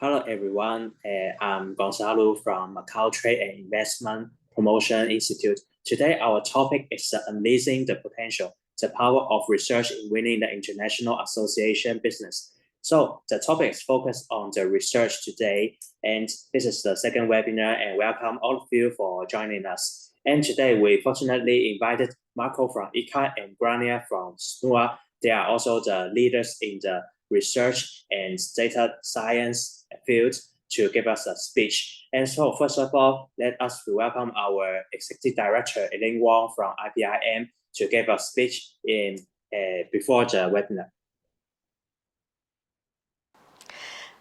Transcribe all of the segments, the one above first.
Hello everyone, I'm Gonzalo from Macau Trade and Investment Promotion Institute. Today our topic is unleashing the potential, the power of research in winning the international association business. So the topic is focused on the research today, and this is the second webinar, and welcome all of you for joining us. And today we fortunately invited Marco from ICCA and Grania from SNUA. They are also the leaders in the research and data science field to give us a speech. And so first of all, let us welcome our Executive Director, Elaine Wong from IBIM to give a speech before the webinar.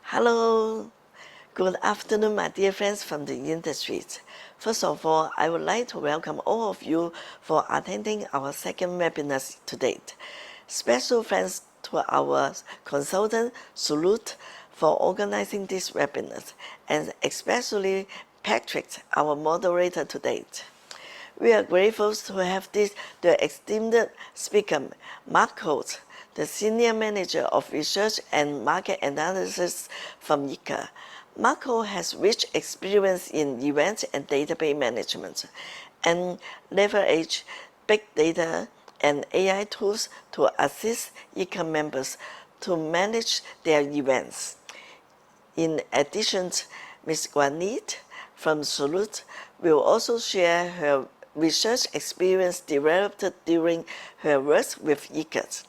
Hello, good afternoon, my dear friends from the industry. First of all, I would like to welcome all of you for attending our second webinar to date. Special thanks to our consultant, Salute, for organizing this webinar, and especially Patrick, our moderator to date. We are grateful to have the esteemed speaker, Marco, the Senior Manager of Research and Market Analysis from ICCA. Marco has rich experience in event and database management and leverage big data and AI tools to assist ICCA members to manage their events. In addition, Ms. Guanit from Salute will also share her research experience developed during her work with ICCA.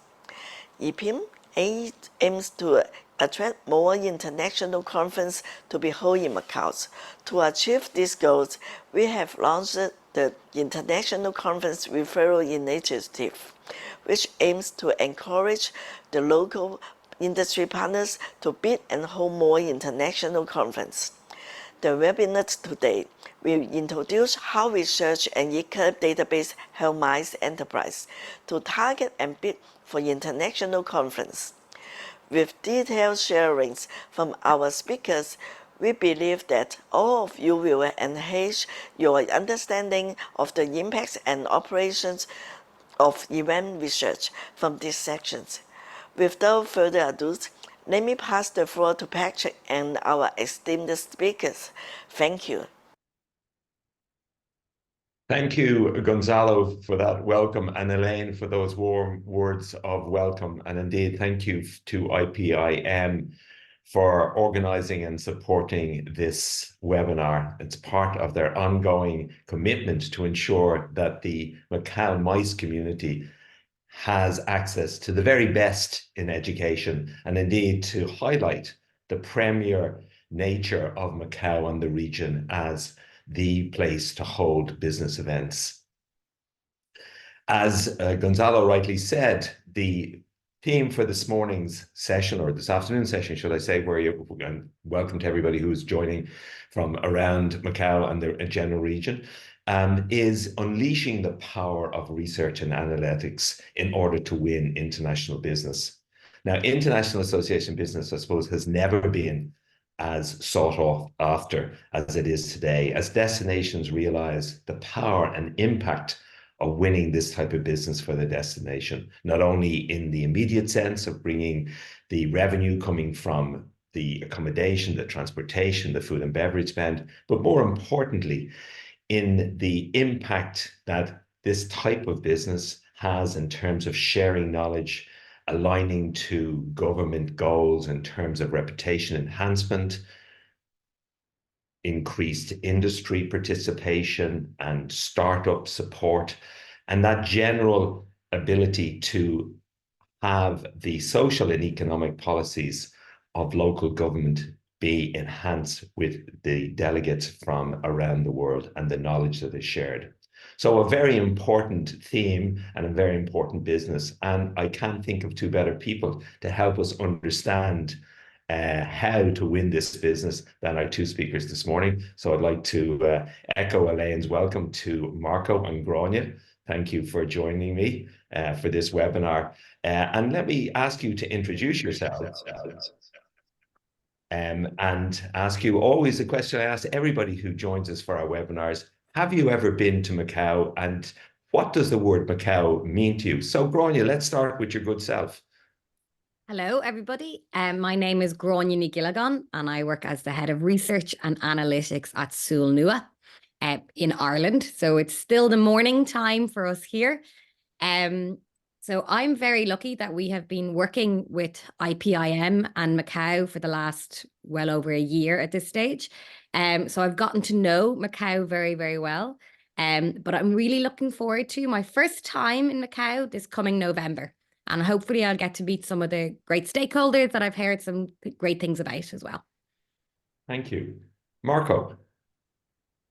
IPIM aims to attract more international conferences to be held in Macau. To achieve these goals, we have launched the International Conference Referral Initiative, which aims to encourage the local industry partners to bid and hold more international conferences. The webinar today will introduce how research and ICCA database help MICE enterprise to target and bid for international conference. With detailed sharings from our speakers, we believe that all of you will enhance your understanding of the impacts and operations of event research from these sections. Without further ado, let me pass the floor to Patrick and our esteemed speakers. Thank you. Thank you, Gonzalo, for that welcome, and Elaine for those warm words of welcome. And indeed, thank you to IPIM for organizing and supporting this webinar. It's part of their ongoing commitment to ensure that the Macau MICE community has access to the very best in education, and indeed to highlight the premier nature of Macau and the region as the place to hold business events. As Gonzalo rightly said, the theme for this morning's session, or this afternoon session, should I say, welcome to everybody who is joining from around Macau and the general region, is unleashing the power of research and analytics in order to win international business. Now, international association business, I suppose, has never been as sought after as it is today, as destinations realize the power and impact of winning this type of business for the destination, not only in the immediate sense of bringing the revenue coming from the accommodation, the transportation, the food and beverage spend, but more importantly, in the impact that this type of business has in terms of sharing knowledge, aligning to government goals in terms of reputation enhancement, increased industry participation and startup support, and that general ability to have the social and economic policies of local government be enhanced with the delegates from around the world and the knowledge that is shared. So a very important theme and a very important business. And I can't think of two better people to help us understand how to win this business than our two speakers this morning. So I'd like to echo Elaine's welcome to Marco and Grania. Thank you for joining me for this webinar. And let me ask you to introduce yourselves. And ask you always the question I ask everybody who joins us for our webinars: have you ever been to Macau, and what does the word Macau mean to you? So Grania, let's start with your good self. Hello, everybody. My name is Gráinne Ní Gilligan, and I work as the head of research and analytics at Súl Nua in Ireland. So it's still the morning time for us here. So I'm very lucky that we have been working with IPIM and Macau for the last well over a year at this stage. So I've gotten to know Macau very, very well. But I'm really looking forward to my first time in Macau this coming November. And hopefully I'll get to meet some of the great stakeholders that I've heard some great things about as well. Thank you. Marco.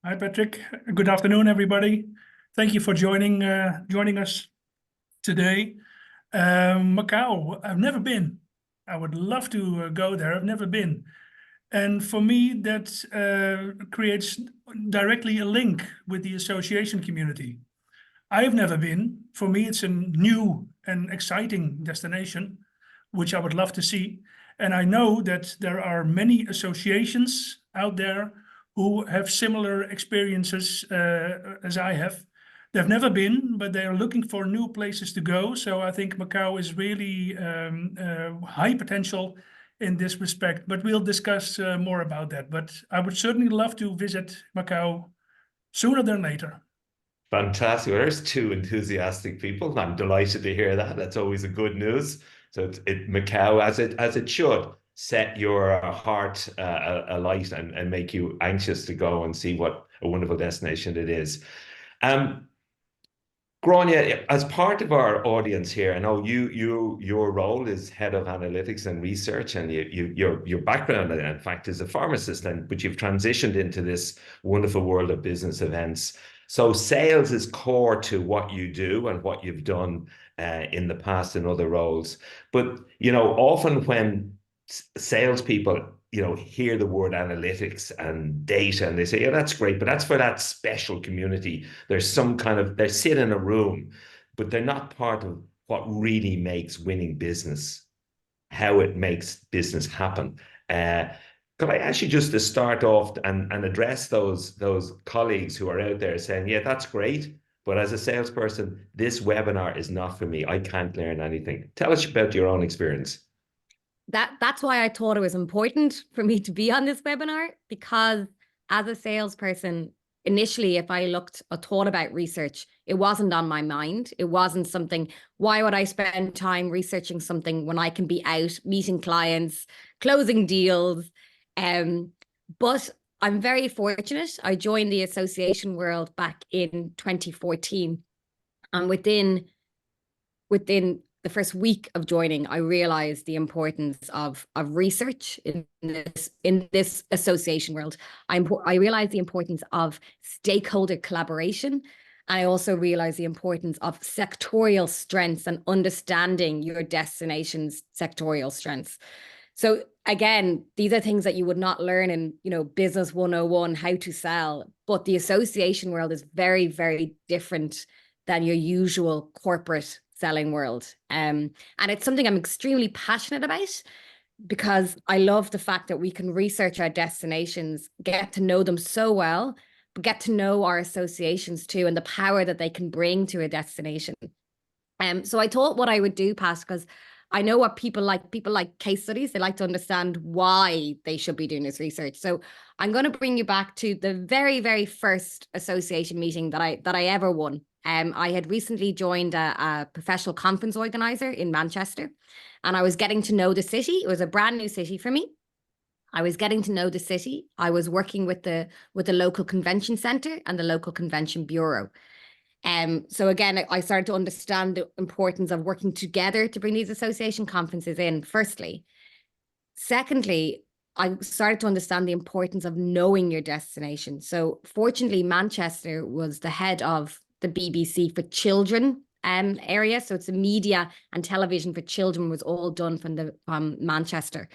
Hi, Patrick. Good afternoon, everybody. Thank you for joining us today. Macau, I've never been. I would love to go there. I've never been. And for me, that creates directly a link with the association community. I've never been. For me, it's a new and exciting destination, which I would love to see. And I know that there are many associations out there who have similar experiences as I have. They've never been, but they are looking for new places to go. So I think Macau is really high potential in this respect. But we'll discuss more about that. But I would certainly love to visit Macau sooner than later. Fantastic. Well, there's two enthusiastic people. I'm delighted to hear that. That's always a good news. So Macau, as it should, set your heart alight and make you anxious to go and see what a wonderful destination it is. Gráinne, as part of our audience here, I know your role is head of analytics and research, and your background, in fact, is a pharmacist, but you've transitioned into this wonderful world of business events. So sales is core to what you do and what you've done in the past in other roles. But often when salespeople hear the word analytics and data, and they say, yeah, that's great, but that's for that special community. There's some they sit in a room, but they're not part of what really makes winning business, how it makes business happen. Could I ask you just to start off and address those colleagues who are out there saying, yeah, that's great, but as a salesperson, this webinar is not for me. I can't learn anything. Tell us about your own experience. That's why I thought it was important for me to be on this webinar, because as a salesperson, initially, if I thought about research, it wasn't on my mind. It wasn't something, why would I spend time researching something when I can be out meeting clients, closing deals? But I'm very fortunate. I joined the association world back in 2014. And within the first week of joining, I realized the importance of research in this association world. I realized the importance of stakeholder collaboration. I also realized the importance of sectorial strengths and understanding your destination's sectorial strengths. So again, these are things that you would not learn in, Business 101, how to sell. But the association world is very, very different than your usual corporate selling world. And it's something I'm extremely passionate about, because I love the fact that we can research our destinations, get to know them so well, but get to know our associations too, and the power that they can bring to a destination. So I thought what I would do, Pat, because I know what people like case studies. They like to understand why they should be doing this research. So I'm going to bring you back to the very, very first association meeting that I ever won. I had recently joined a professional conference organizer in Manchester, and I was getting to know the city. It was a brand new city for me. I was getting to know the city. I was working with the local convention center and the local convention bureau. So again, I started to understand the importance of working together to bring these association conferences in, firstly. Secondly, I started to understand the importance of knowing your destination. So fortunately, Manchester was the head of the BBC for Children area. So it's the media and television for children was all done from Manchester.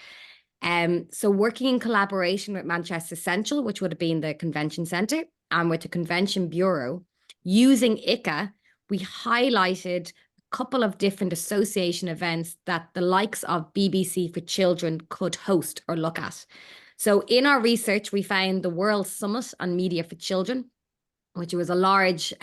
So working in collaboration with Manchester Central, which would have been the convention centre, and with the convention bureau, using ICCA, we highlighted a couple of different association events that the likes of BBC for Children could host or look at. So in our research, we found the World Summit on Media for Children, which was a large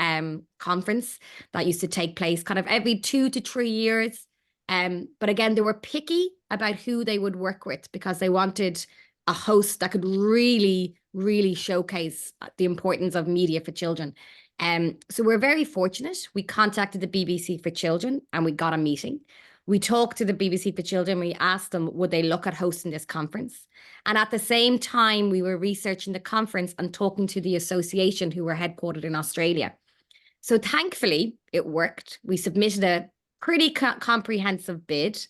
conference that used to take place kind of every 2 to 3 years. But again, they were picky about who they would work with because they wanted a host that could really, really showcase the importance of media for children. So we're very fortunate. We contacted the BBC for Children and we got a meeting. We talked to the BBC for Children. We asked them, would they look at hosting this conference? And at the same time, we were researching the conference and talking to the association who were headquartered in Australia. So thankfully, it worked. We submitted a pretty comprehensive bid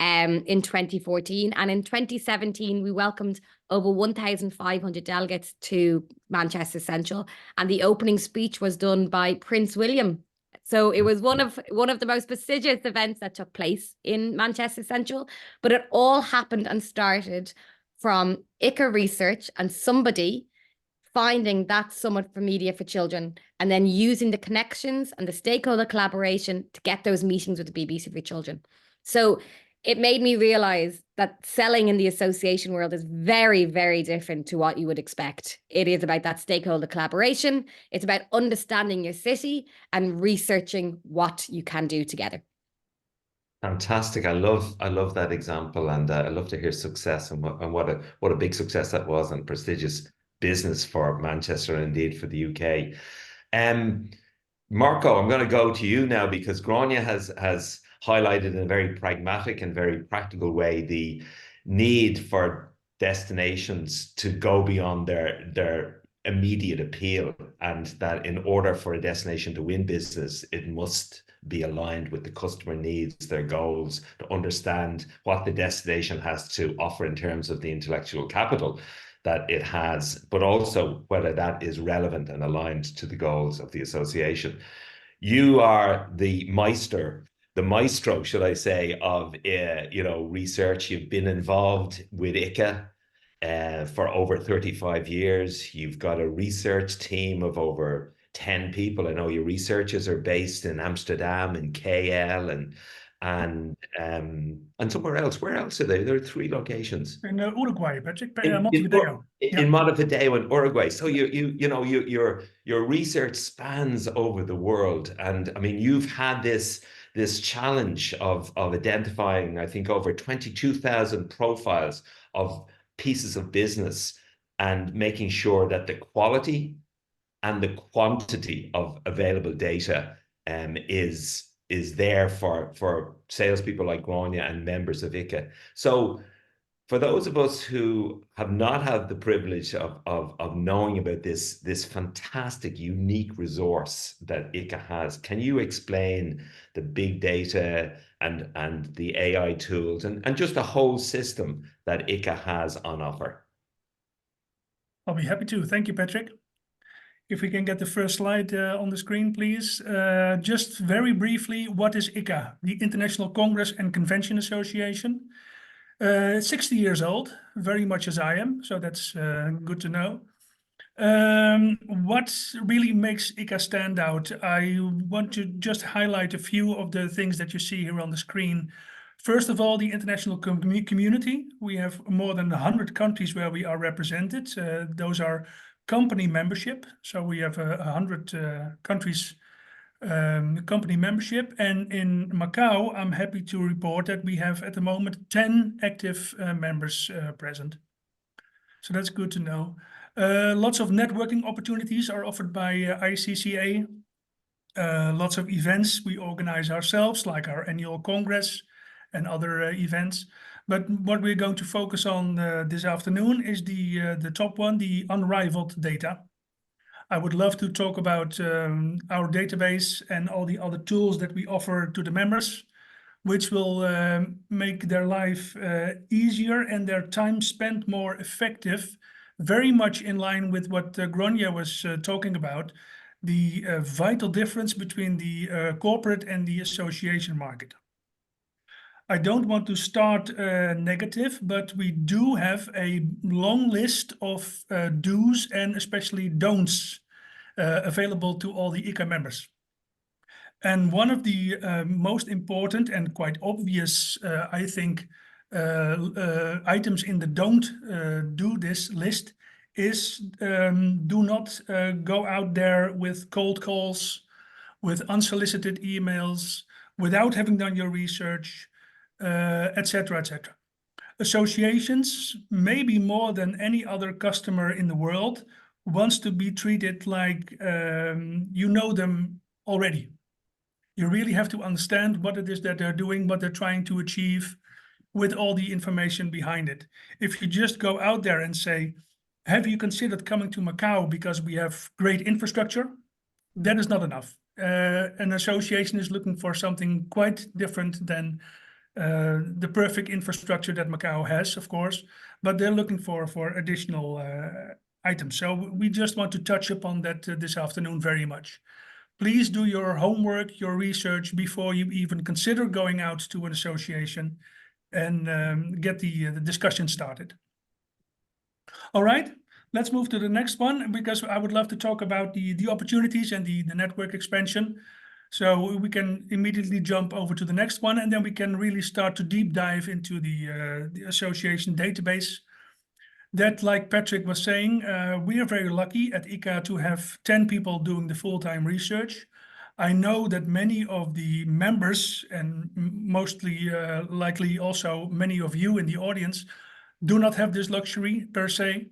in 2014. And in 2017, we welcomed over 1,500 delegates to Manchester Central. And the opening speech was done by Prince William. So it was one of the most prestigious events that took place in Manchester Central. But it all happened and started from ICCA research and somebody finding that summit for media for children and then using the connections and the stakeholder collaboration to get those meetings with the BBC for Children. So it made me realize that selling in the association world is very, very different to what you would expect. It is about that stakeholder collaboration. It's about understanding your city and researching what you can do together. Fantastic. I love that example, and I love to hear success and what a big success that was, and prestigious business for Manchester and indeed for the UK. Marco, I'm going to go to you now because Grania has highlighted in a very pragmatic and very practical way the need for destinations to go beyond their immediate appeal, and that in order for a destination to win business, it must be aligned with the customer needs, their goals, to understand what the destination has to offer in terms of the intellectual capital that it has, but also whether that is relevant and aligned to the goals of the association. You are the maestro, should I say, of research. You've been involved with ICCA for over 35 years. You've got a research team of over 10 people. I know your researchers are based in Amsterdam and KL and somewhere else. Where else are they? There are 3 locations. In Uruguay, Patrick, Montevideo. In Montevideo in Uruguay. So your research spans over the world, and I mean you've had this challenge of identifying, I think, over 22,000 profiles of pieces of business and making sure that the quality and the quantity of available data is there for salespeople like Grania and members of ICCA. So for those of us who have not had the privilege of knowing about this fantastic, unique resource that ICCA has, can you explain the big data and the AI tools and just the whole system that ICCA has on offer? I'll be happy to. Thank you, Patrick. If we can get the first slide on the screen, please. Just very briefly, what is ICCA? The International Congress and Convention Association. 60 years old, very much as I am, so that's good to know. What really makes ICCA stand out? I want to just highlight a few of the things that you see here on the screen. First of all, the international community. We have more than 100 countries where we are represented. Those are company membership. So we have 100 countries company membership. And in Macau, I'm happy to report that we have at the moment 10 active members present. So that's good to know. Lots of networking opportunities are offered by ICCA. Lots of events we organize ourselves, like our annual congress and other events. But what we're going to focus on this afternoon is the top one, the unrivaled data. I would love to talk about our database and all the other tools that we offer to the members, which will make their life easier and their time spent more effective, very much in line with what Grania was talking about, the vital difference between the corporate and the association market. I don't want to start negative, but we do have a long list of do's and especially don'ts available to all the ICCA members. And one of the most important and quite obvious, I think, items in the don't do this list is do not go out there with cold calls, with unsolicited emails, without having done your research. etc., etc. Associations, maybe more than any other customer in the world, wants to be treated like you know them already. You really have to understand what it is that they're doing, what they're trying to achieve, with all the information behind it. If you just go out there and say, have you considered coming to Macau because we have great infrastructure? That is not enough. An association is looking for something quite different than the perfect infrastructure that Macau has, of course, but they're looking for additional items. So we just want to touch upon that this afternoon very much. Please do your homework, your research before you even consider going out to an association, and get the discussion started. All right, let's move to the next one, because I would love to talk about the opportunities and the network expansion. So we can immediately jump over to the next one, and then we can really start to deep dive into the association database. That, like Patrick was saying, we are very lucky at ICCA to have 10 people doing the full-time research. I know that many of the members, and mostly likely also many of you in the audience, do not have this luxury per se.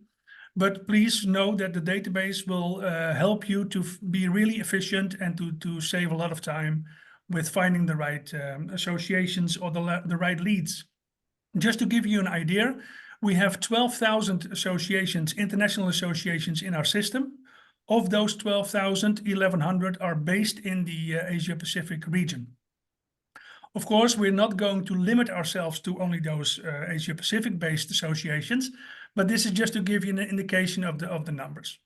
But please know that the database will help you to be really efficient and to save a lot of time with finding the right associations or the right leads. Just to give you an idea, we have 12,000 associations, international associations in our system. Of those 12,000, 1,100 are based in the Asia-Pacific region. Of course, we're not going to limit ourselves to only those Asia-Pacific based associations, but this is just to give you an indication of the numbers.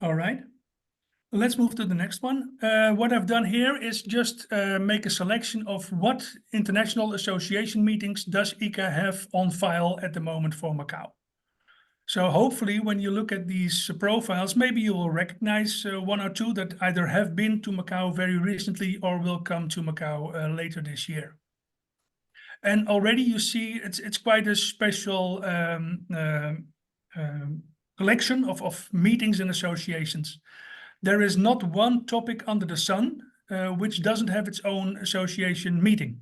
All right, let's move to the next one. What I've done here is just make a selection of what international association meetings does ICCA have on file at the moment for Macau. So hopefully when you look at these profiles, maybe you will recognize one or two that either have been to Macau very recently or will come to Macau later this year. And already you see it's quite a special collection of meetings and associations. There is not one topic under the sun which doesn't have its own association meeting.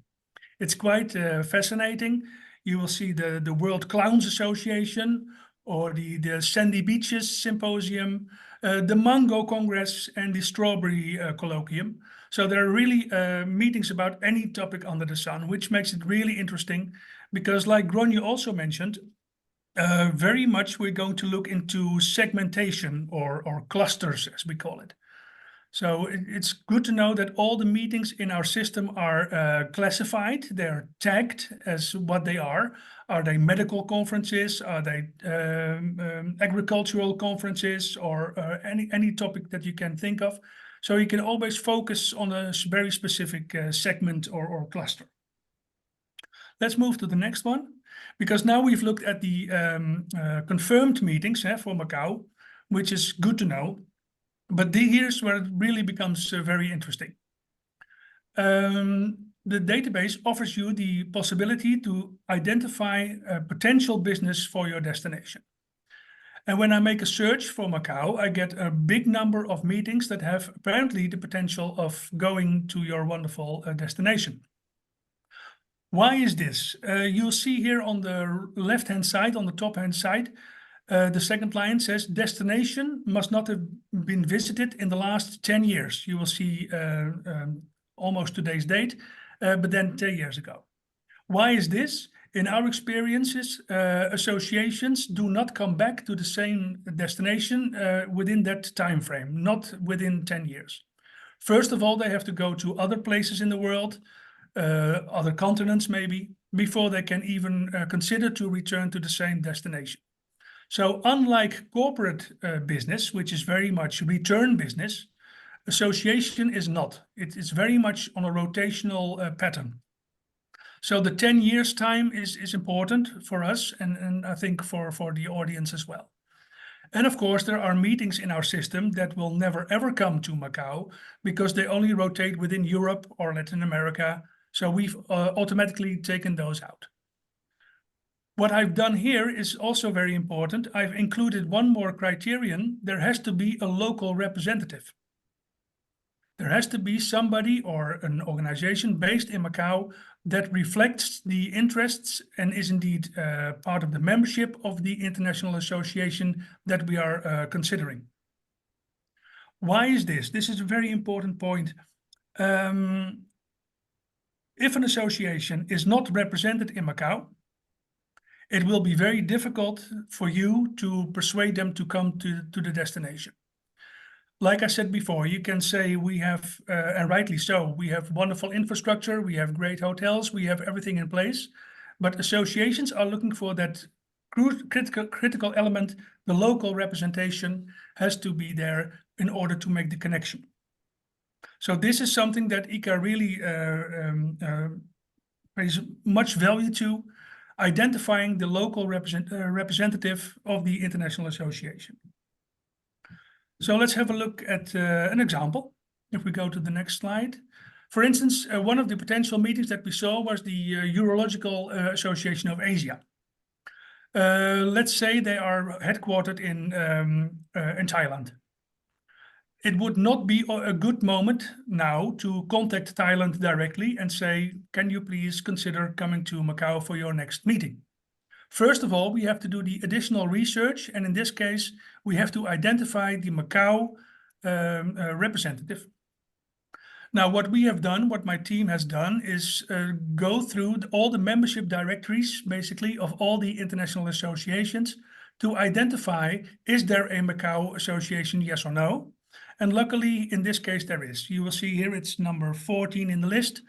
It's quite fascinating. You will see the World Clowns Association, or the Sandy Beaches Symposium, the Mango Congress, and the Strawberry Colloquium. So there are really meetings about any topic under the sun, which makes it really interesting, because like Gronje also mentioned, very much we're going to look into segmentation or clusters, as we call it. So it's good to know that all the meetings in our system are classified. They're tagged as what they are. Are they medical conferences? Are they agricultural conferences, or any topic that you can think of? So you can always focus on a very specific segment or cluster. Let's move to the next one, because now we've looked at the confirmed meetings for Macau, which is good to know. But here's where it really becomes very interesting. The database offers you the possibility to identify a potential business for your destination. And when I make a search for Macau, I get a big number of meetings that have apparently the potential of going to your wonderful destination. Why is this? You'll see here on the left-hand side, on the top-hand side, the second line says destination must not have been visited in the last 10 years. You will see almost today's date, but then 10 years ago. Why is this? In our experiences, associations do not come back to the same destination within that time frame, not within 10 years. First of all, they have to go to other places in the world, other continents maybe, before they can even consider to return to the same destination. So unlike corporate business, which is very much return business, association is not. It is very much on a rotational pattern. So the 10 years time is important for us, and I think for the audience as well. And of course, there are meetings in our system that will never ever come to Macau because they only rotate within Europe or Latin America. So we've automatically taken those out. What I've done here is also very important. I've included one more criterion. There has to be a local representative. There has to be somebody or an organization based in Macau that reflects the interests and is indeed part of the membership of the international association that we are considering. Why is this? This is a very important point. If an association is not represented in Macau, it will be very difficult for you to persuade them to come to the destination. Like I said before, you can say we have, and rightly so, we have wonderful infrastructure, we have great hotels, we have everything in place, but associations are looking for that critical element. The local representation has to be there in order to make the connection. So this is something that ICCA really pays much value to, identifying the local representative of the international association. So let's have a look at an example. If we go to the next slide. For instance, one of the potential meetings that we saw was the Urological Association of Asia. Let's say they are headquartered in Thailand. It would not be a good moment now to contact Thailand directly and say, can you please consider coming to Macau for your next meeting? First of all, we have to do the additional research, and in this case, we have to identify the Macau representative. Now, what we have done, what my team has done, is go through all the membership directories, basically, of all the international associations to identify, is there a Macau association, yes or no? And luckily, in this case, there is. You will see here it's number 14 in the list,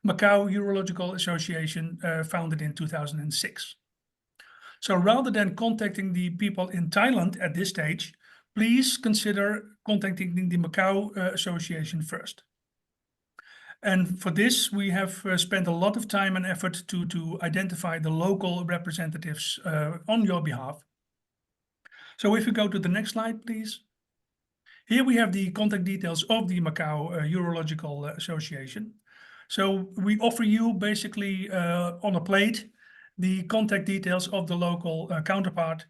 Macau Urological Association, founded in 2006. So rather than contacting the people in Thailand at this stage, please consider contacting the Macau Association first. And for this, we have spent a lot of time and effort to identify the local representatives on your behalf. So if we go to the next slide, please. Here we have the contact details of the Macau Urological Association. So we offer you basically on a plate the contact details of the local counterpart.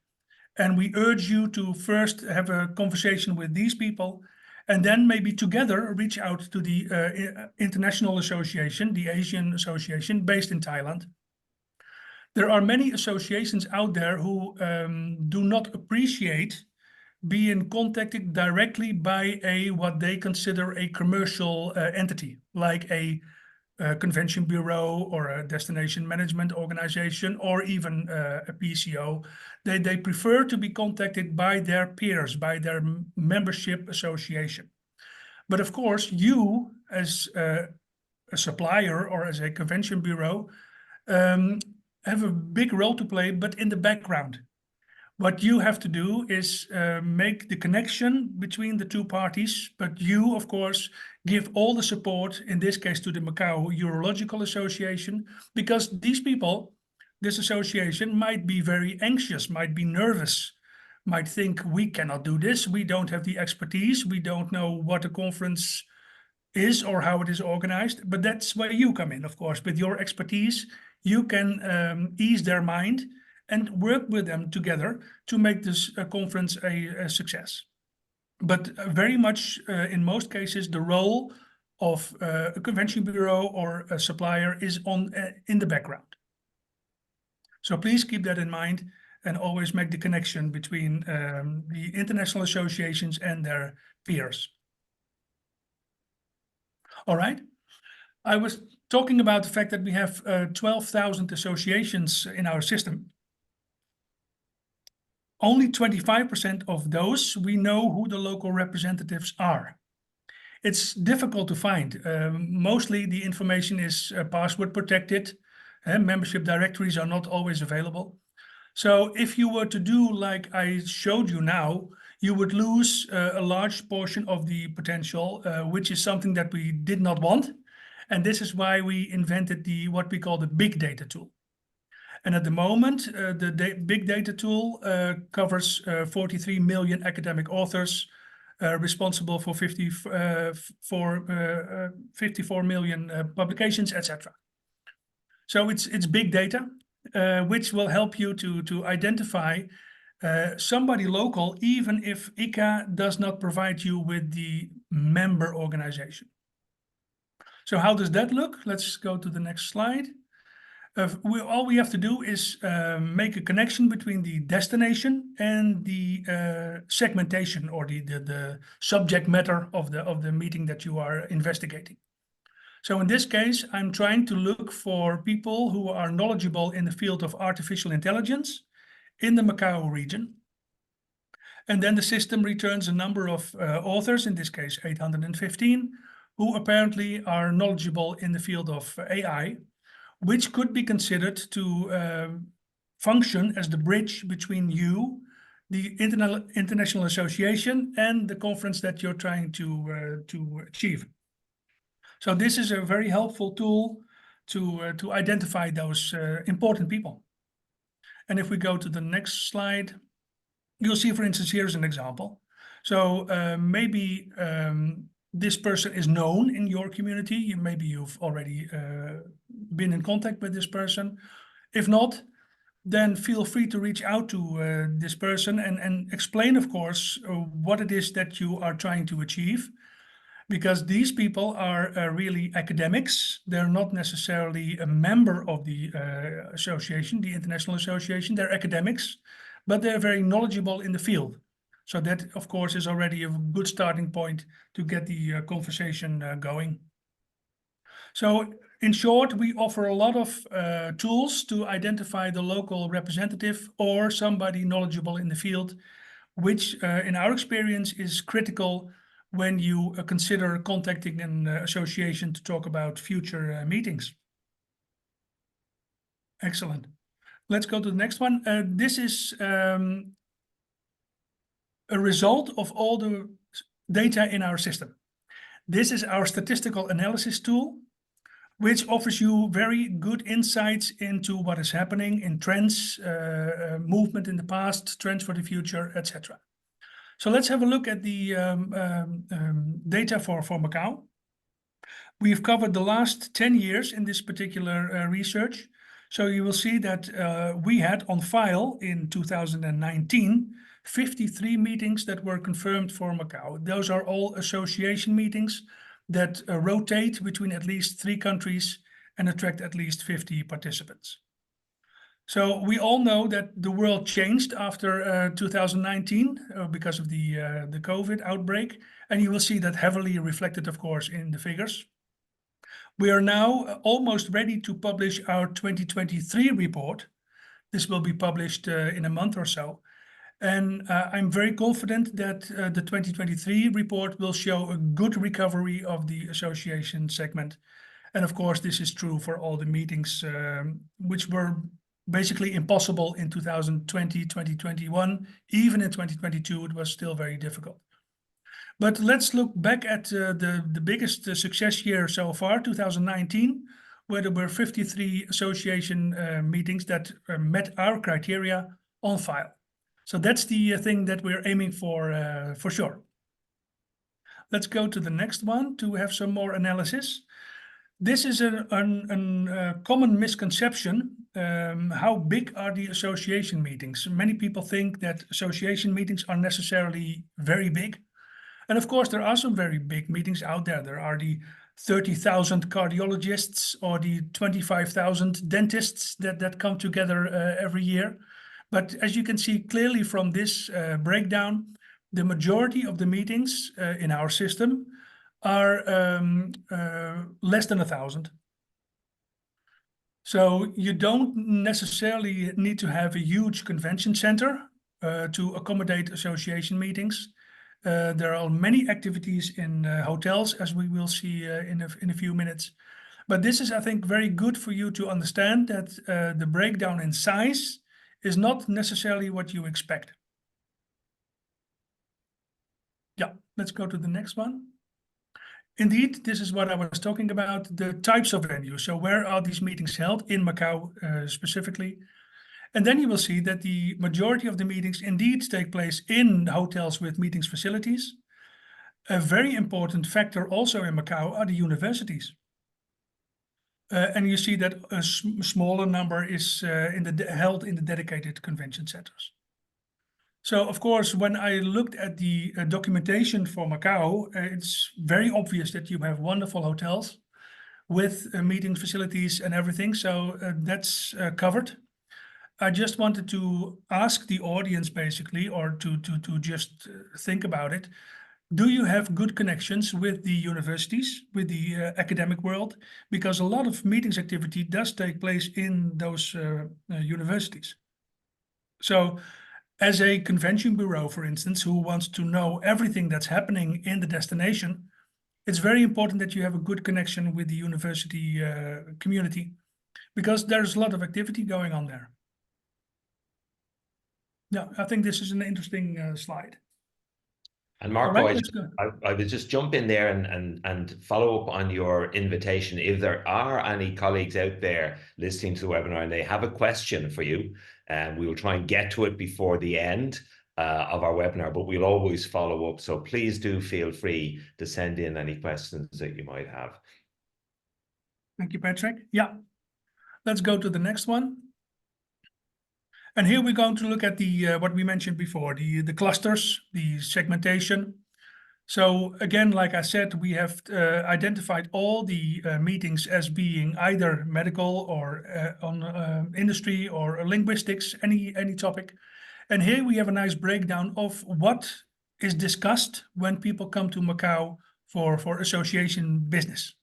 And we urge you to first have a conversation with these people and then maybe together reach out to the international association, the Asian Association based in Thailand. There are many associations out there who do not appreciate being contacted directly by what they consider a commercial entity, like a convention bureau or a destination management organization or even a PCO. They prefer to be contacted by their peers, by their membership association. But of course, you as a supplier or as a convention bureau have a big role to play, but in the background. What you have to do is make the connection between the two parties, but you, of course, give all the support, in this case to the Macau Urological Association, because these people, this association might be very anxious, might be nervous, might think we cannot do this, we don't have the expertise, we don't know what a conference is or how it is organized, but that's where you come in, of course. With your expertise, you can ease their mind and work with them together to make this conference a success. But very much, in most cases, the role of a convention bureau or a supplier is in the background. So please keep that in mind and always make the connection between the international associations and their peers. All right. I was talking about the fact that we have 12,000 associations in our system. Only 25% of those, we know who the local representatives are. It's difficult to find. Mostly the information is password protected. Membership directories are not always available. So if you were to do like I showed you now, you would lose a large portion of the potential, which is something that we did not want. And this is why we invented what we call the big data tool. And at the moment, the big data tool covers 43 million academic authors, responsible for 54 million publications, etc. So it's big data, which will help you to identify somebody local, even if ICCA does not provide you with the member organization. So how does that look? Let's go to the next slide. All we have to do is make a connection between the destination and the segmentation, or the subject matter of the meeting that you are investigating. So in this case, I'm trying to look for people who are knowledgeable in the field of artificial intelligence in the Macau region. And then the system returns a number of authors, in this case 815, who apparently are knowledgeable in the field of AI, which could be considered to function as the bridge between you, the international association, and the conference that you're trying to achieve. So this is a very helpful tool to identify those important people. And if we go to the next slide, you'll see, for instance, here's an example. So maybe this person is known in your community. Maybe you've already been in contact with this person. If not, then feel free to reach out to this person and explain, of course, what it is that you are trying to achieve. Because these people are really academics. They're not necessarily a member of the association, the International Association. They're academics, but they're very knowledgeable in the field. So that, of course, is already a good starting point to get the conversation going. So in short, we offer a lot of tools to identify the local representative or somebody knowledgeable in the field, which in our experience is critical when you consider contacting an association to talk about future meetings. Excellent. Let's go to the next one. This is a result of all the data in our system. This is our statistical analysis tool, which offers you very good insights into what is happening in trends, movement in the past, trends for the future, etc. So let's have a look at the data for Macau. We've covered the last 10 years in this particular research. So you will see that we had on file in 2019, 53 meetings that were confirmed for Macau. Those are all association meetings that rotate between at least 3 countries and attract at least 50 participants. So we all know that the world changed after 2019 because of the COVID outbreak, and you will see that heavily reflected, of course, in the figures. We are now almost ready to publish our 2023 report. This will be published in a month or so. And I'm very confident that the 2023 report will show a good recovery of the association segment. And of course, this is true for all the meetings which were basically impossible in 2020, 2021. Even in 2022, it was still very difficult. But let's look back at the biggest success year so far, 2019, where there were 53 association meetings that met our criteria on file. So that's the thing that we're aiming for sure. Let's go to the next one to have some more analysis. This is a common misconception. How big are the association meetings? Many people think that association meetings are necessarily very big. And of course, there are some very big meetings out there. There are the 30,000 cardiologists or the 25,000 dentists that come together every year. But as you can see clearly from this breakdown, the majority of the meetings in our system are less than 1,000. So you don't necessarily need to have a huge convention center to accommodate association meetings. There are many activities in hotels, as we will see in a few minutes. But this is, I think, very good for you to understand that the breakdown in size is not necessarily what you expect. Yeah, let's go to the next one. Indeed, this is what I was talking about, the types of venues. So where are these meetings held in Macau specifically? And then you will see that the majority of the meetings indeed take place in hotels with meetings facilities. A very important factor also in Macau are the universities. And you see that a smaller number is held in the dedicated convention centers. So, of course, when I looked at the documentation for Macau, it's very obvious that you have wonderful hotels with meeting facilities and everything. So that's covered. I just wanted to ask the audience basically, or to just think about it. Do you have good connections with the universities, with the academic world? Because a lot of meetings activity does take place in those universities. So as a convention bureau, for instance, who wants to know everything that's happening in the destination, it's very important that you have a good connection with the university community, because there's a lot of activity going on there. Yeah, I think this is an interesting slide. And Marco, Right, I would just jump in there and follow up on your invitation. If there are any colleagues out there listening to the webinar and they have a question for you, we will try and get to it before the end of our webinar, but we'll always follow up. So please do feel free to send in any questions that you might have. Thank you, Patrick. Yeah, let's go to the next one. And here we're going to look at the what we mentioned before, the clusters, the segmentation. So again, like I said, we have identified all the meetings as being either medical or on industry or linguistics, any topic. And here we have a nice breakdown of what is discussed when people come to Macau for association business.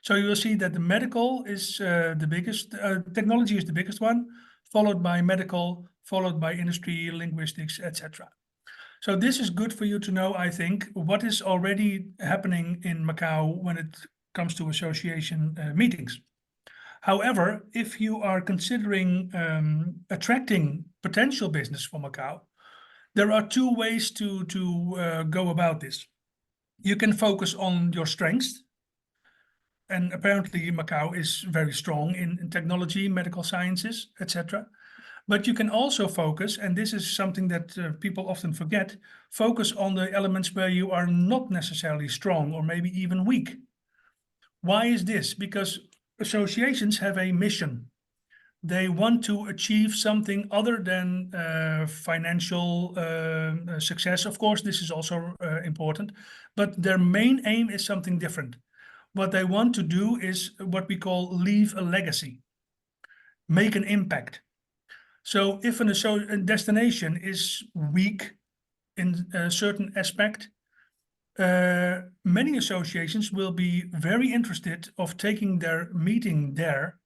So you will see that the medical is the biggest, technology is the biggest one, followed by medical, followed by industry, linguistics, etc. So this is good for you to know, I think, what is already happening in Macau when it comes to association meetings. However, if you are considering attracting potential business for Macau, there are two ways to go about this. You can focus on your strengths. And apparently Macau is very strong in technology, medical sciences, etc. But you can also focus, and this is something that people often forget, focus on the elements where you are not necessarily strong or maybe even weak. Why is this? Because associations have a mission. They want to achieve something other than financial success. Of course, this is also important, but their main aim is something different. What they want to do is what we call leave a legacy, make an impact. So if a destination is weak in a certain aspect, many associations will be very interested of taking their meeting there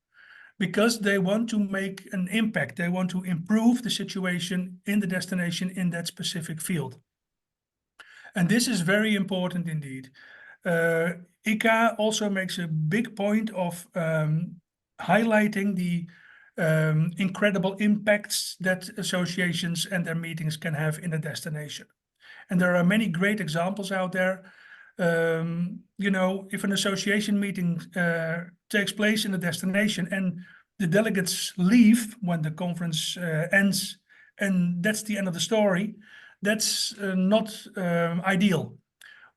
because they want to make an impact. They want to improve the situation in the destination in that specific field. And this is very important indeed. ICCA also makes a big point of highlighting the incredible impacts that associations and their meetings can have in a destination. And there are many great examples out there. You know, if an association meeting takes place in a destination and the delegates leave when the conference ends, and that's the end of the story, that's not ideal.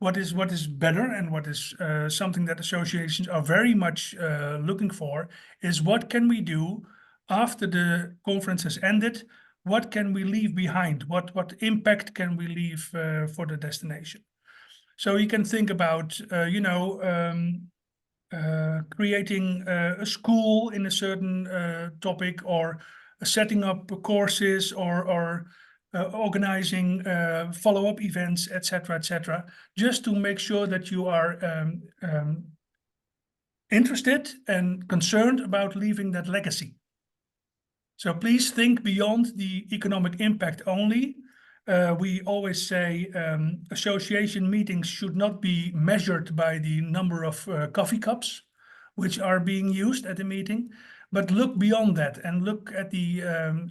What is better and what is something that associations are very much looking for is what can we do after the conference has ended? What can we leave behind? What impact can we leave for the destination? So you can think about, you know, creating a school in a certain topic, or setting up courses, or organizing follow-up events, etc., just to make sure that you are interested and concerned about leaving that legacy. So please think beyond the economic impact only. We always say association meetings should not be measured by the number of coffee cups which are being used at the meeting, but look beyond that and look at the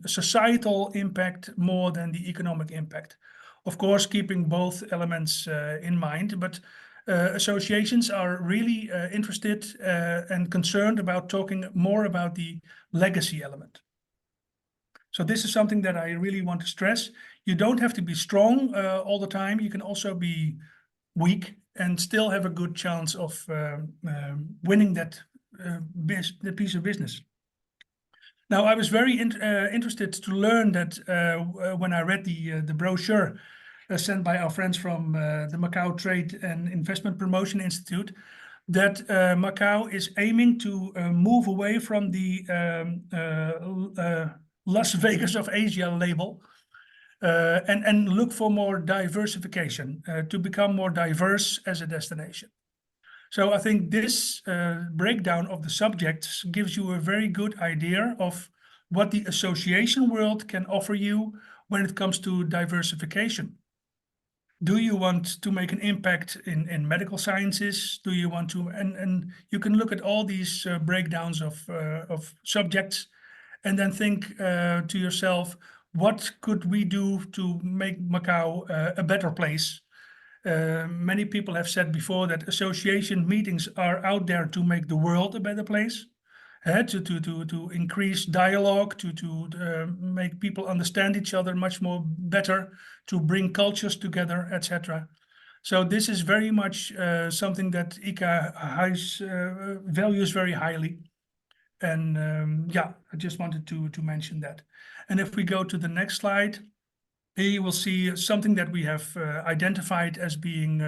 societal impact more than the economic impact. Of course, keeping both elements in mind, but associations are really interested and concerned about talking more about the legacy element. So this is something that I really want to stress. You don't have to be strong all the time. You can also be weak and still have a good chance of winning that piece of business. Now, I was very interested to learn that when I read the brochure sent by our friends from the Macau Trade and Investment Promotion Institute, that Macau is aiming to move away from the Las Vegas of Asia label and look for more diversification, to become more diverse as a destination. So I think this breakdown of the subjects gives you a very good idea of what the association world can offer you when it comes to diversification. Do you want to make an impact in medical sciences? Do you want to, and you can look at all these breakdowns of subjects and then think to yourself, what could we do to make Macau a better place? Many people have said before that association meetings are out there to make the world a better place, to increase dialogue, to make people understand each other much more better, to bring cultures together, etc. So this is very much something that ICCA values very highly. And yeah, I just wanted to mention that. And if we go to the next slide, here you will see something that we have identified as being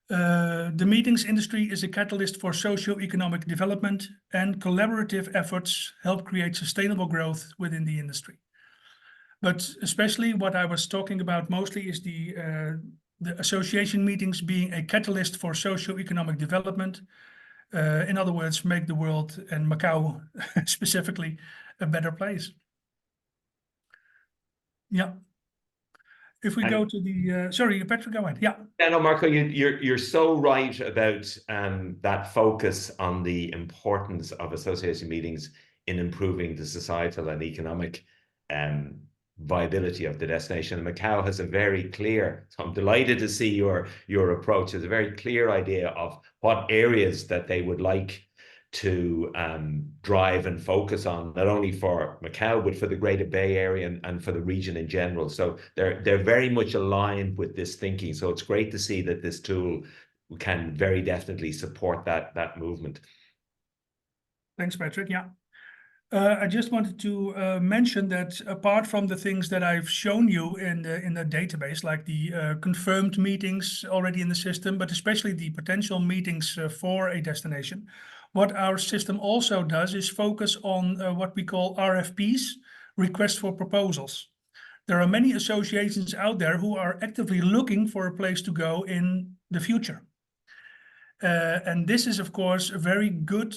the meetings industry is a catalyst for socio-economic development, and collaborative efforts help create sustainable growth within the industry. But especially what I was talking about mostly is the association meetings being a catalyst for socio-economic development. In other words, make the world, and Macau specifically, a better place. Yeah. If we go to the, sorry, Patrick, go ahead. Yeah. Yeah, no, Marco, you're so right about that focus on the importance of association meetings in improving the societal and economic viability of the destination. And Macau has a very clear, so I'm delighted to see your approach. There's a very clear idea of what areas that they would like to drive and focus on, not only for Macau, but for the Greater Bay Area and for the region in general. So they're very much aligned with this thinking. So it's great to see that this tool can very definitely support that movement. Thanks, Patrick. Yeah. I just wanted to mention that apart from the things that I've shown you in the database, like the confirmed meetings already in the system, but especially the potential meetings for a destination, what our system also does is focus on what we call RFPs, requests for proposals. There are many associations out there who are actively looking for a place to go in the future. And this is, of course, a very good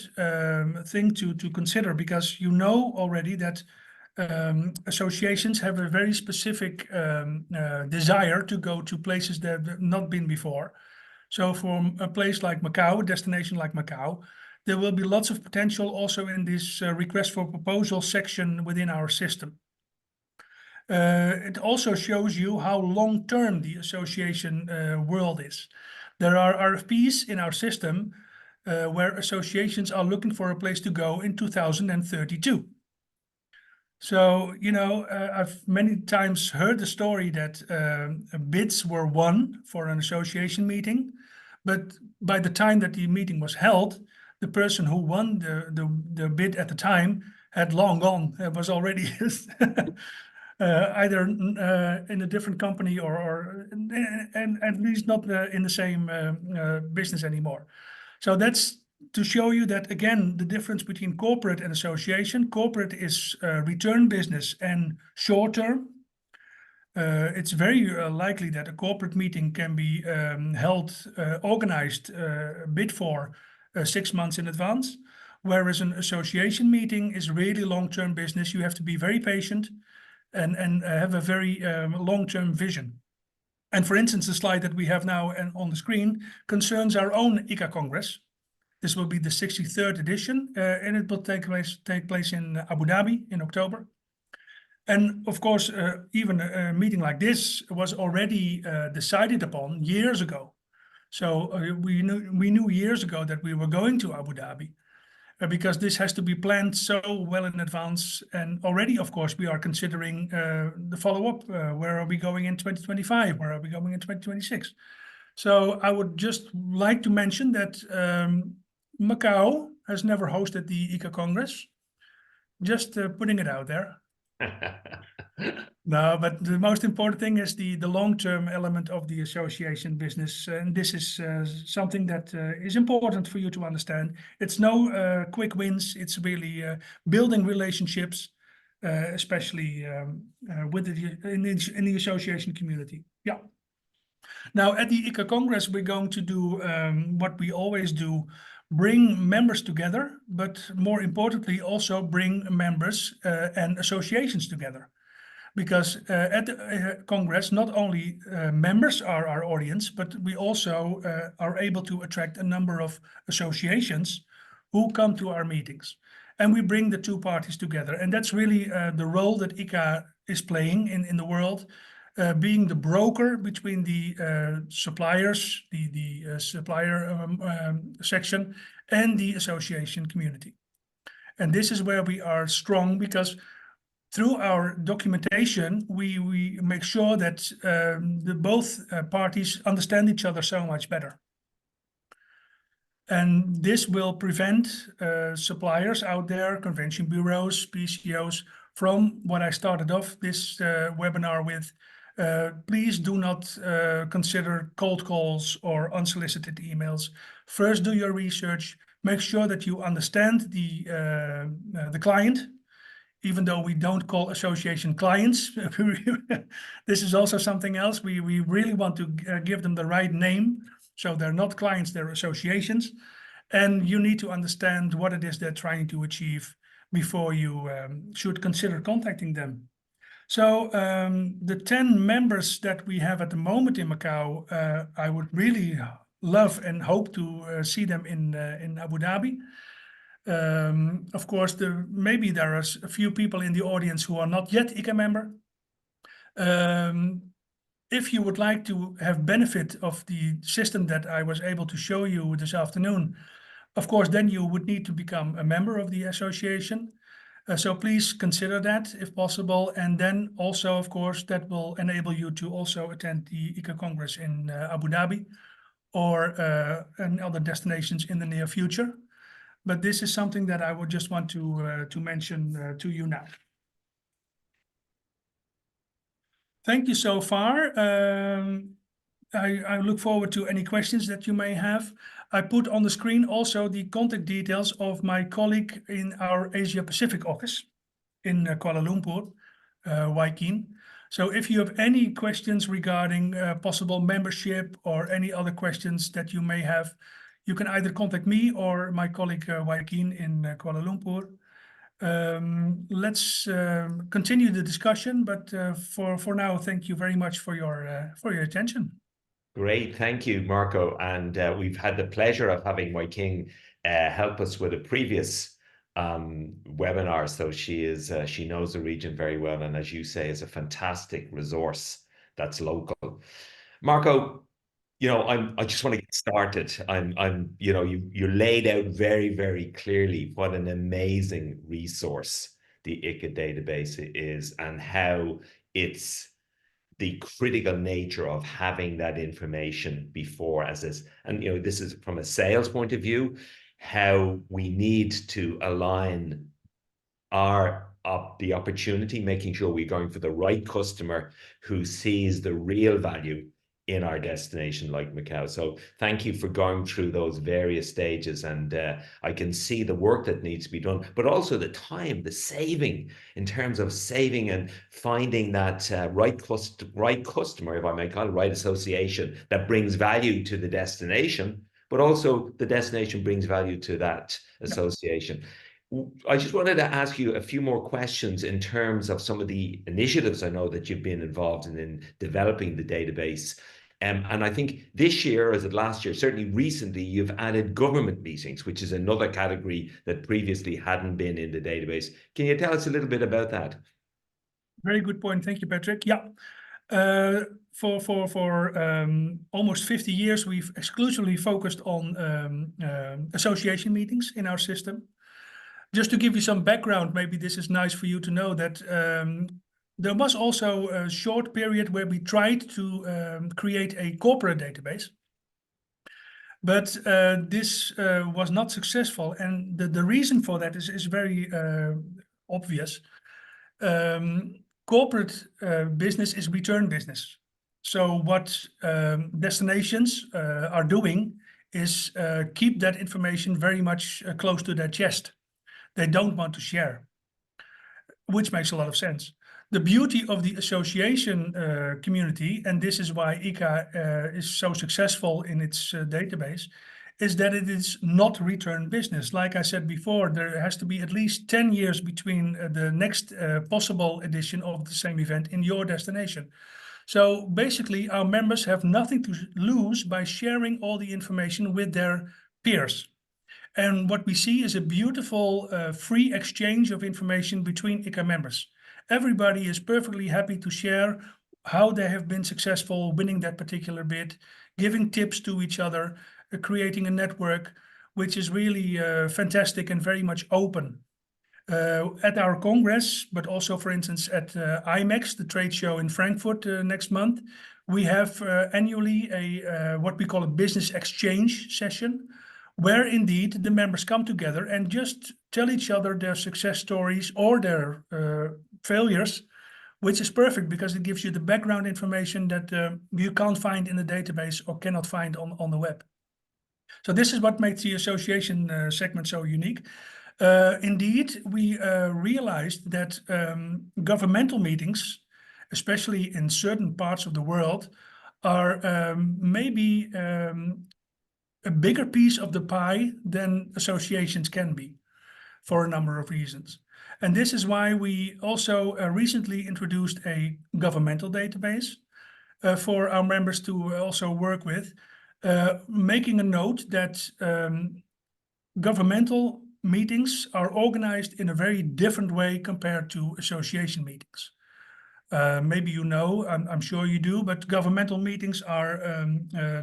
thing to consider, because you know already that associations have a very specific desire to go to places that have not been before. So for a place like Macau, a destination like Macau, there will be lots of potential also in this request for proposal section within our system. It also shows you how long-term the association world is. There are RFPs in our system where associations are looking for a place to go in 2032. So, you know, I've many times heard the story that bids were won for an association meeting, but by the time that the meeting was held, the person who won the bid at the time had long gone. It was already either in a different company or at least not in the same business anymore. So that's to show you that, again, the difference between corporate and association. Corporate is return business and short term. It's very likely that a corporate meeting can be held, organized, bid for 6 months in advance, whereas an association meeting is really long-term business. You have to be very patient and have a very long-term vision. And for instance, the slide that we have now on the screen concerns our own ICCA Congress. This will be the 63rd edition, and it will take place in Abu Dhabi in October. And of course, even a meeting like this was already decided upon years ago. So we knew years ago that we were going to Abu Dhabi, because this has to be planned so well in advance. And already, of course, we are considering the follow-up. Where are we going in 2025? Where are we going in 2026? So I would just like to mention that Macau has never hosted the ICCA Congress. Just putting it out there. No, but the most important thing is the long-term element of the association business. And this is something that is important for you to understand. It's no quick wins. It's really building relationships, especially with in the association community. Yeah. Now at the ICCA Congress, we're going to do what we always do, bring members together, but more importantly, also bring members and associations together. Because at the Congress, not only members are our audience, but we also are able to attract a number of associations who come to our meetings. And we bring the two parties together. And that's really the role that ICCA is playing in the world, being the broker between the suppliers, the supplier section, and the association community. And this is where we are strong, because through our documentation, we make sure that both parties understand each other so much better. And this will prevent suppliers out there, convention bureaus, PCOs, from what I started off this webinar with. Please do not consider cold calls or unsolicited emails. First, do your research. Make sure that you understand the client. Even though we don't call association clients, this is also something else. We really want to give them the right name. So they're not clients, they're associations. And you need to understand what it is they're trying to achieve before you should consider contacting them. So the 10 members that we have at the moment in Macau, I would really love and hope to see them in Abu Dhabi. Of course, maybe there are a few people in the audience who are not yet ICCA member. If you would like to have benefit of the system that I was able to show you this afternoon, of course, then you would need to become a member of the association. So please consider that if possible. And then also, of course, that will enable you to also attend the ICCA Congress in Abu Dhabi or in other destinations in the near future. But this is something that I would just want to mention to you now. Thank you so far. I look forward to any questions that you may have. I put on the screen also the contact details of my colleague in our Asia Pacific office in Kuala Lumpur, Wai Keen. So if you have any questions regarding possible membership or any other questions that you may have, you can either contact me or my colleague Wai Keen in Kuala Lumpur. Let's continue the discussion, but for now, thank you very much for your attention. Great, thank you, Marco. And we've had the pleasure of having Wai King help us with a previous webinar. So she knows the region very well, and as you say, is a fantastic resource that's local. Marco, I just want to get started. You laid out very, very clearly what an amazing resource the ICCA database is, and how it's the critical nature of having that information before and this is from a sales point of view, how we need to align the opportunity, making sure we're going for the right customer who sees the real value in our destination like Macau. So thank you for going through those various stages, and I can see the work that needs to be done, but also the time, the saving, in terms of saving and finding that right customer, if I may call it, right association that brings value to the destination, but also the destination brings value to that association. I just wanted to ask you a few more questions in terms of some of the initiatives I know that you've been involved in developing the database. And I think this year, as of last year, certainly recently, you've added government meetings, which is another category that previously hadn't been in the database. Can you tell us a little bit about that? Very good point. Thank you, Patrick. Yeah. For almost 50 years, we've exclusively focused on association meetings in our system. Just to give you some background, maybe this is nice for you to know that there was also a short period where we tried to create a corporate database, but this was not successful. And the reason for that is very obvious. Corporate business is return business. So what destinations are doing is keep that information very much close to their chest. They don't want to share, which makes a lot of sense. The beauty of the association community, and this is why ICCA is so successful in its database, is that it is not return business. Like I said before, there has to be at least 10 years between the next possible edition of the same event in your destination. So basically, our members have nothing to lose by sharing all the information with their peers. And what we see is a beautiful free exchange of information between ICCA members. Everybody is perfectly happy to share how they have been successful winning that particular bid, giving tips to each other, creating a network, which is really fantastic and very much open. At our Congress, but also, for instance, at IMEX, the trade show in Frankfurt next month, we have annually a what we call a business exchange session, where indeed the members come together and just tell each other their success stories or their failures, which is perfect because it gives you the background information that you can't find in the database or cannot find on the web. So this is what makes the association segment so unique. Indeed, we realized that governmental meetings, especially in certain parts of the world, are maybe a bigger piece of the pie than associations can be, for a number of reasons. And this is why we also recently introduced a governmental database for our members to also work with, making a note that governmental meetings are organized in a very different way compared to association meetings. Maybe you know, I'm sure you do, but governmental meetings are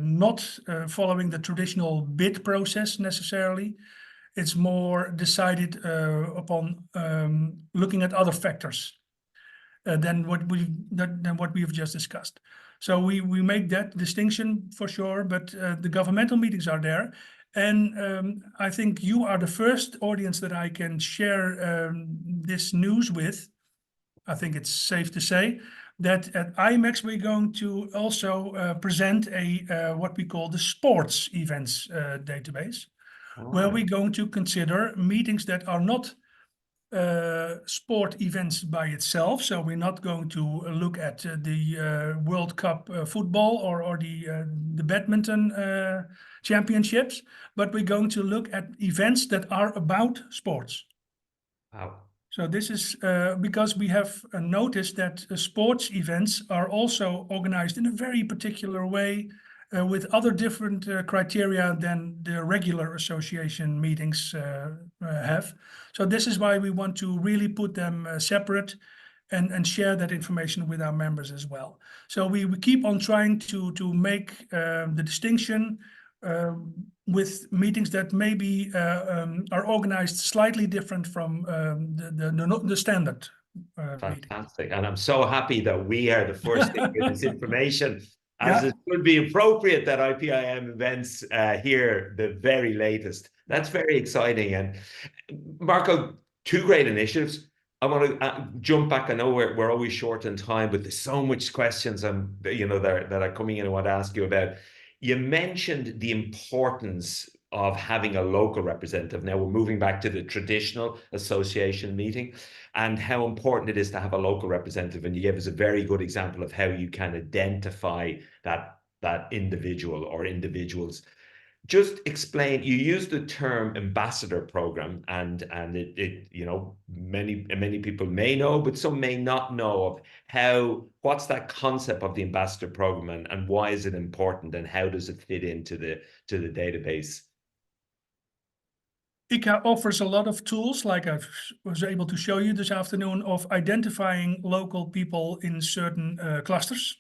not following the traditional bid process necessarily. It's more decided upon looking at other factors than what we've just discussed. So we make that distinction for sure, but the governmental meetings are there. And I think you are the first audience that I can share this news with. I think it's safe to say that at IMEX we're going to also present a what we call the sports events database, where we're going to consider meetings that are not sport events by itself. So we're not going to look at the World Cup football or the badminton championships, but we're going to look at events that are about sports. Wow. So this is because we have noticed that sports events are also organized in a very particular way with other different criteria than the regular association meetings have. So this is why we want to really put them separate and share that information with our members as well. So we keep on trying to make the distinction with meetings that maybe are organized slightly different from the standard Fantastic. meeting. And I'm so happy that we are the first to get this information, as Yeah. it would be appropriate that IPIM events hear the very latest. That's very exciting. And Marco, two great initiatives. I want to jump back. I know we're always short on time, but there's so much questions that are coming in I want to ask you about. You mentioned the importance of having a local representative. Now we're moving back to the traditional association meeting and how important it is to have a local representative. And you gave us a very good example of how you can identify that individual or individuals. Just explain, you used the term ambassador program and it many people may know, but some may not know of what's that concept of the ambassador program and why is it important and how does it fit into the database? ICCA offers a lot of tools, like I was able to show you this afternoon, of identifying local people in certain clusters.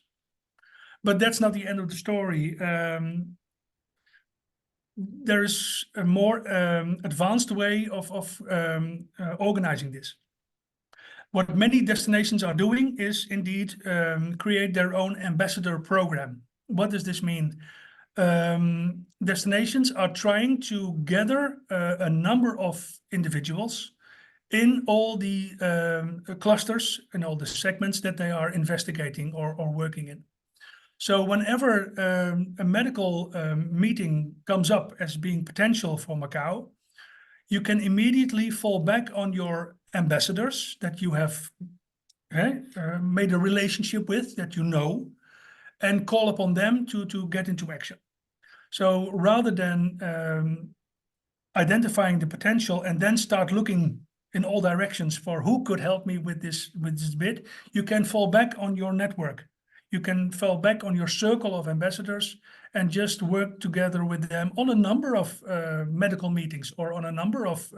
But that's not the end of the story. There is a more advanced way of organizing this. What many destinations are doing is indeed create their own ambassador program. What does this mean? Destinations are trying to gather a number of individuals in all the clusters and all the segments that they are investigating or working in. So whenever a medical meeting comes up as being potential for Macau, you can immediately fall back on your ambassadors that you have made a relationship with, that you know, and call upon them to get into action. So rather than identifying the potential and then start looking in all directions for who could help me with this bid, you can fall back on your network. You can fall back on your circle of ambassadors and just work together with them on a number of medical meetings or on a number of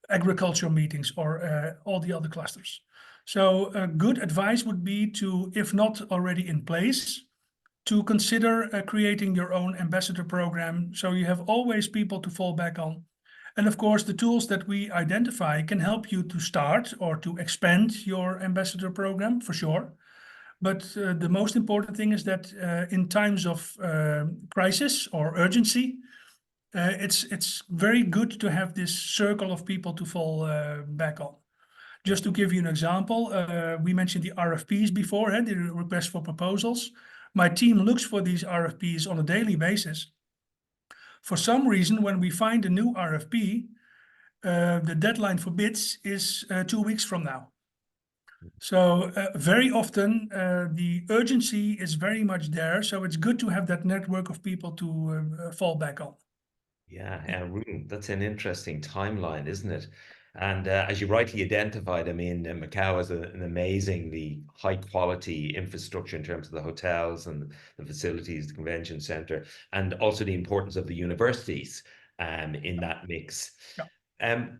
agricultural meetings or all the other clusters. So good advice would be to, if not already in place, to consider creating your own ambassador program, so you have always people to fall back on. And of course, the tools that we identify can help you to start or to expand your ambassador program, for sure. But the most important thing is that in times of crisis or urgency, it's very good to have this circle of people to fall back on. Just to give you an example, we mentioned the RFPs before, the request for proposals. My team looks for these RFPs on a daily basis. For some reason, when we find a new RFP, the deadline for bids is 2 weeks from now. So very often the urgency is very much there. So it's good to have that network of people to fall back on. Yeah, that's an interesting timeline, isn't it? And as you rightly identified, I mean, Macau has an amazingly high quality infrastructure in terms of the hotels and the facilities, the convention center, and also the importance of the universities in that mix. Yeah.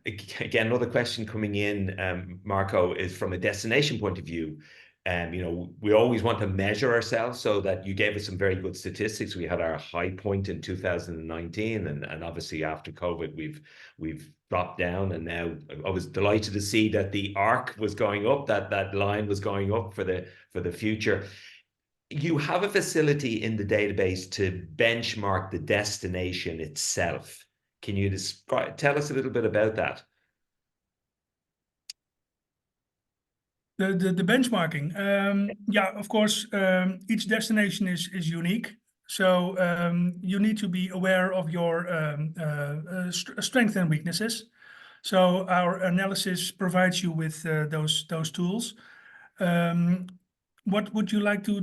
Again, another question coming in, Marco, is from a destination point of view. You know, we always want to measure ourselves, so that you gave us some very good statistics. We had our high point in 2019, and obviously after COVID, we've dropped down, and now I was delighted to see that the arc was going up, that line was going up for the future. You have a facility in the database to benchmark the destination itself. Can you tell us a little bit about that? The benchmarking, yeah, of course, each destination is unique. So you need to be aware of your strengths and weaknesses. So our analysis provides you with those tools. What would you like to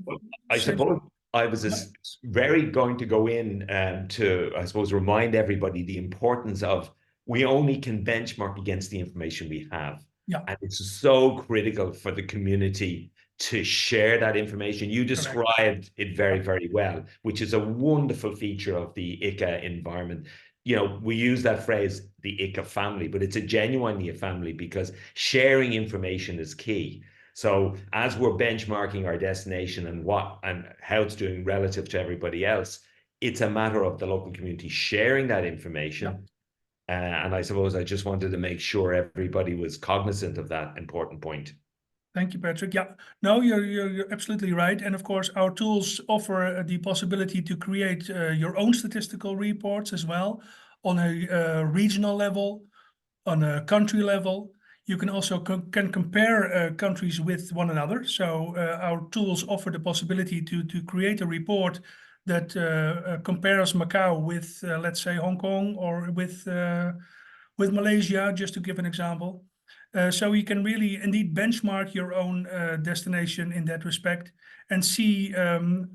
well, I suppose I was very going to go in to, I suppose, remind everybody the importance of, we only can benchmark against the information we have. Yeah. And it's so critical for the community to share that information. You described it very, very well, which is a wonderful feature of the ICCA environment. You know, we use that phrase, the ICCA family, but it's genuinely a family, because sharing information is key. So as we're benchmarking our destination and how it's doing relative to everybody else, it's a matter of the local community sharing that information. Yeah. And I suppose I just wanted to make sure everybody was cognizant of that important point. Thank you, Patrick. Yeah, no, you're absolutely right. And of course, our tools offer the possibility to create your own statistical reports as well, on a regional level, on a country level. You can also can compare countries with one another. So our tools offer the possibility to create a report that compares Macau with, let's say, Hong Kong, or with Malaysia, just to give an example. So you can really indeed benchmark your own destination in that respect, and see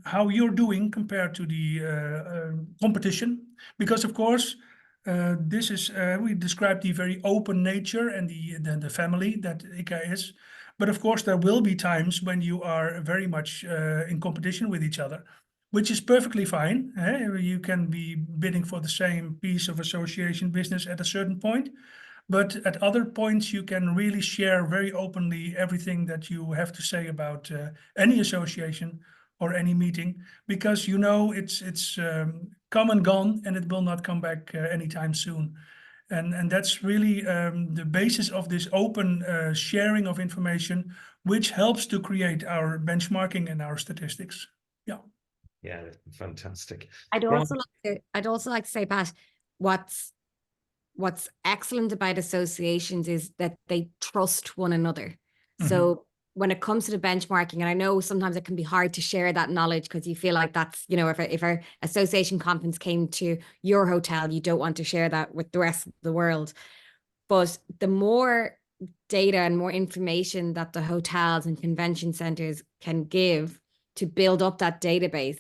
how you're doing compared to the competition. Because of course, this is, we described the very open nature and the family that ICCA is. But of course, there will be times when you are very much in competition with each other, which is perfectly fine. You can be bidding for the same piece of association business at a certain point. But at other points, you can really share very openly everything that you have to say about any association or any meeting, because you know it's come and gone, and it will not come back anytime soon. And that's really the basis of this open sharing of information, which helps to create our benchmarking and our statistics. Yeah. Yeah, fantastic. I'd also like to say, Pat, what's what's excellent about associations is that they trust one another. Mm-hmm. So when it comes to the benchmarking, and I know sometimes it can be hard to share that knowledge because you feel like that's, you know, if our association conference came to your hotel, you don't want to share that with the rest of the world. But the more data and more information that the hotels and convention centers can give to build up that database,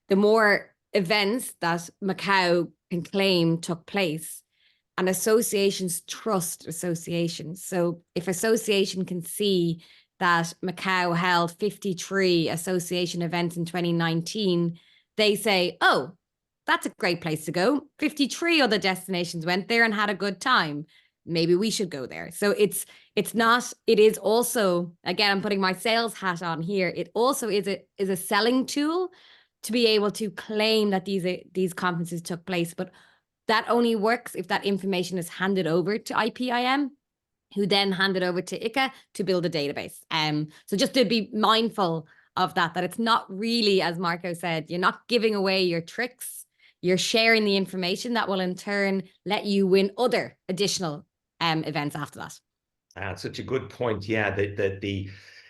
the more events that Macau can claim took place. And associations trust associations. So if association can see that Macau held 53 association events in 2019, they say, oh, that's a great place to go. 53 other destinations went there and had a good time. Maybe we should go there. So it is also, again, I'm putting my sales hat on here. It also is a selling tool to be able to claim that these conferences took place. But that only works if that information is handed over to IPIM, who then hand it over to ICCA to build a database. So just to be mindful of that it's not really, as Marco said, you're not giving away your tricks. You're sharing the information that will in turn let you win other additional events after that. That's such a good point. Yeah, that the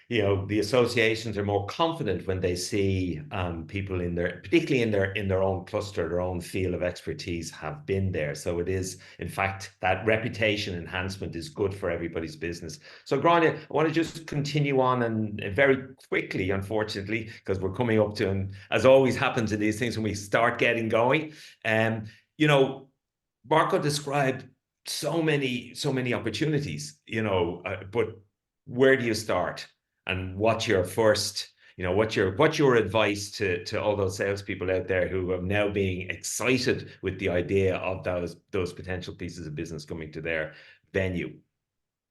the associations are more confident when they see people particularly in their own cluster, their own field of expertise have been there. So it is, in fact, that reputation enhancement is good for everybody's business. So Grania, I want to just continue on and very quickly, unfortunately, because we're coming up to, and as always happens in these things when we start getting going, Marco described so many opportunities, but where do you start? And what's your first, what's your advice to all those salespeople out there who are now being excited with the idea of those potential pieces of business coming to their venue?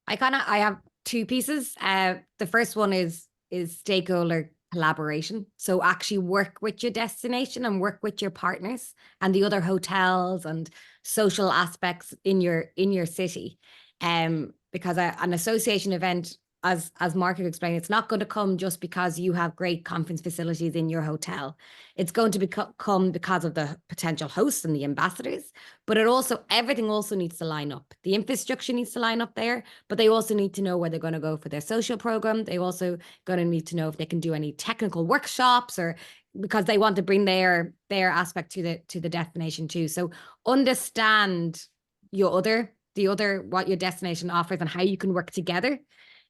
I have two pieces. The first one is stakeholder collaboration. So actually work with your destination and work with your partners and the other hotels and social aspects in your city. Because an association event, as Marco explained, it's not going to come just because you have great conference facilities in your hotel. It's going to come because of the potential hosts and the ambassadors, but everything also needs to line up. The infrastructure needs to line up there, but they also need to know where they're going to go for their social program. They also going to need to know if they can do any technical workshops, or because they want to bring their aspect to the destination too. So understand what your destination offers and how you can work together.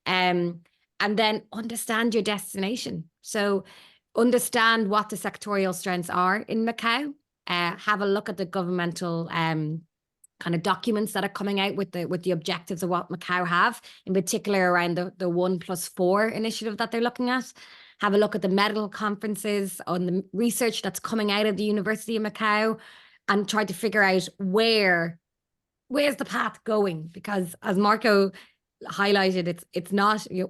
And then understand your destination. So understand what the sectorial strengths are in Macau. Have a look at the governmental kind of documents that are coming out with the objectives of what Macau have, in particular around the 1+4 initiative that they're looking at. Have a look at the medical conferences, on the research that's coming out of the University of Macau, and try to figure out where's the path going. Because as Marco highlighted,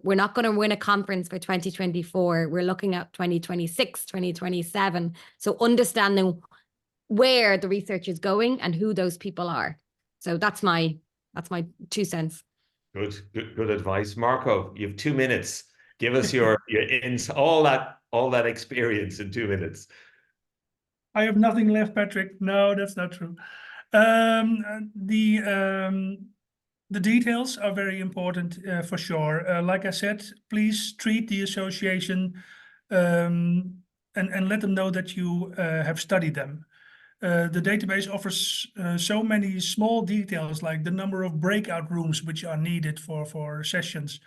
we're not going to win a conference for 2024. We're looking at 2026, 2027. So understanding where the research is going and who those people are. So that's my 2 cents. Good advice. Marco, you have 2 minutes. Give us your all that experience in 2 minutes. I have nothing left, Patrick. No, that's not true. The details are very important for sure. Like I said, please treat the association and let them know that you have studied them. The database offers so many small details, like the number of breakout rooms which are needed for sessions,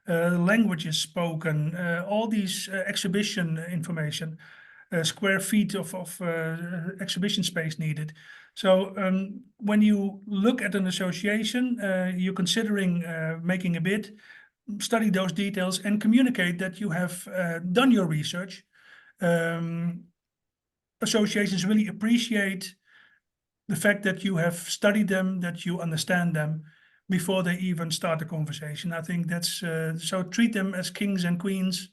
languages spoken, all these exhibition information, square feet of exhibition space needed. So when you look at an association, you're considering making a bid, study those details and communicate that you have done your research. Associations really appreciate the fact that you have studied them, that you understand them before they even start the conversation. I think that's so. Treat them as kings and queens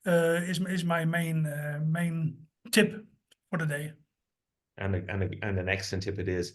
is my main tip for the day. And an excellent tip it is.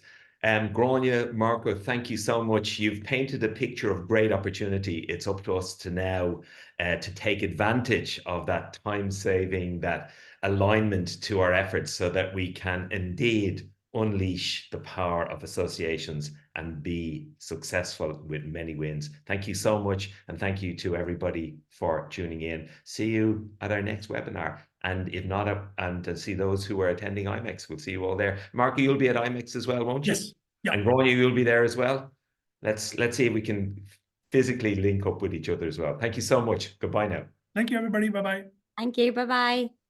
Grania, Marco, thank you so much. You've painted a picture of great opportunity. It's up to us to now to take advantage of that time saving, that alignment to our efforts, so that we can indeed unleash the power of associations and be successful with many wins. Thank you so much. And thank you to everybody for tuning in. See you at our next webinar. And if not, and to see those who are attending IMEX, we'll see you all there. Marco, you'll be at IMEX as well, won't you? Yes. Yeah. And Roy, you'll be there as well. Let's see if we can physically link up with each other as well. Thank you so much. Goodbye now. Thank you, everybody. Bye-bye. Thank you. Bye-bye.